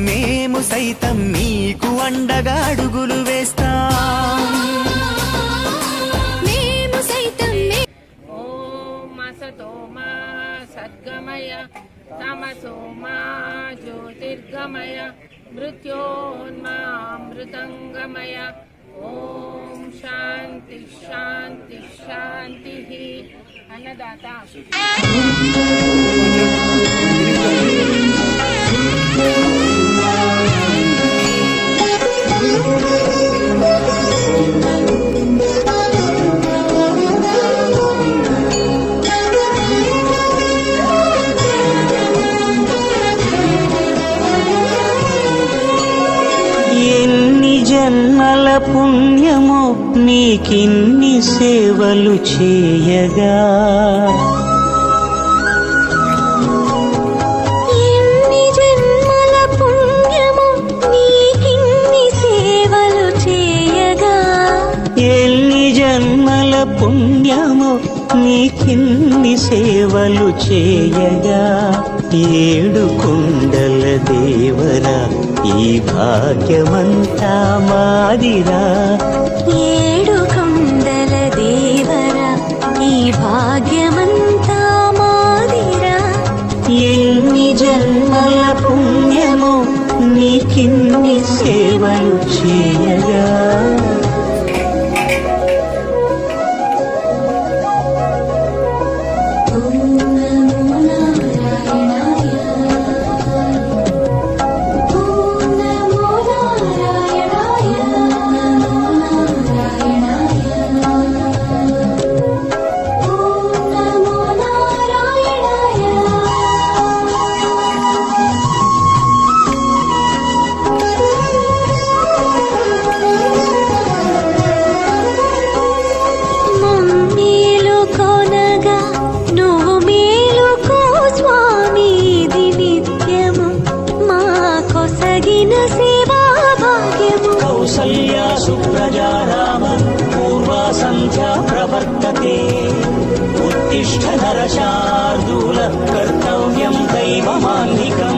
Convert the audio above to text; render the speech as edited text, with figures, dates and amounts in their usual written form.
మేము సైతం నీకు అండగా అడుగులు వేస్తాం. మేము సైతం ఓం అసతో మా సద్గమయ తమసో మా జ్యోతిర్గమయ మృత్యోన్మామృతంగమయ. ఓం శాంతి శాంతి శాంతి. అన్నదాత జన్మల పుణ్యమో నీకిన్ని సేవలు చేయగా, ఎన్ని జన్మల పుణ్యమో నీకిన్ని సేవలు చేయగా, ఎన్ని జన్మల పుణ్యమో నీకిన్ని సేవలు చేయగా. ఏడు కొండల దేవరా ఈ భాగ్యమంతా మాదిరా, ఏడు కొండల దేవరా ఈ భాగ్యమంతా మాదిరా. ఎన్ని జన్మల పుణ్యమో నీకిన్ని సేవలు చేయగా. కౌసల్యా సుప్రజా రామ పూర్వా సంధ్యా ప్రవర్తతే. ఉత్తిష్ఠ నరశార్దూల కర్తవ్యం దైవమాన్నికం.